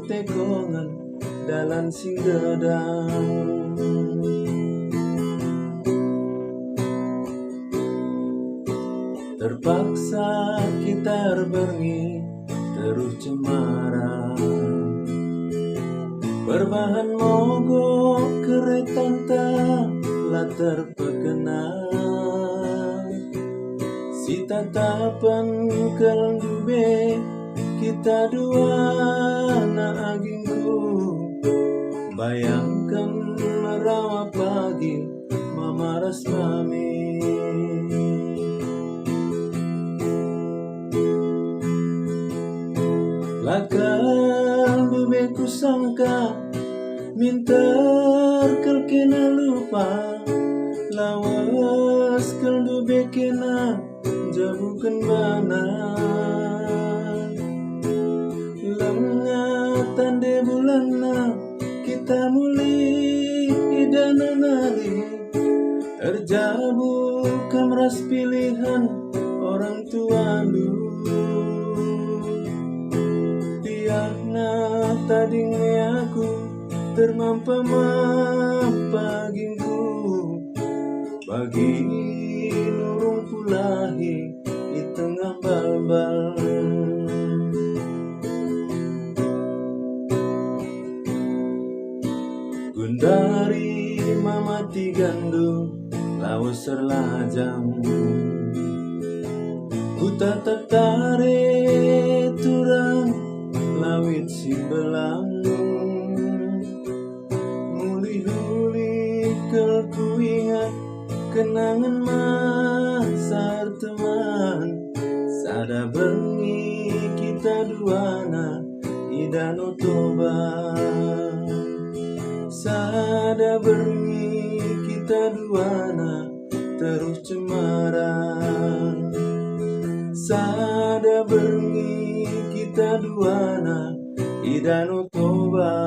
tekongan dalan sing gedang. Terpaksa kita berbengi terus cemara, berbahan mogok kereta lah terperkenal. Si tatapan kelendube kita dua na agingku, bayangkan merawat pagi mamaras mami. Lakal bebeku sangka minter kel kena lupa, lawas kel dube kena jabukan bana. Lengatan de bulana kita muli idana nari, terjabu kamras pilihan orang tua dulu. Tiahna tadingnya aku termampa-mampa gingku, bagi nurung pulahi di tengah balbal. Gundari mamati gandu lawas serlajang, ku tatap tare turang lawit si belang. Muli-huli kel ku ingat kenangan masa teman, sada bengi kita duana di Danau Toba. Sada bengi kita duana terus cemara, sada bengi kita duana di Danau Toba.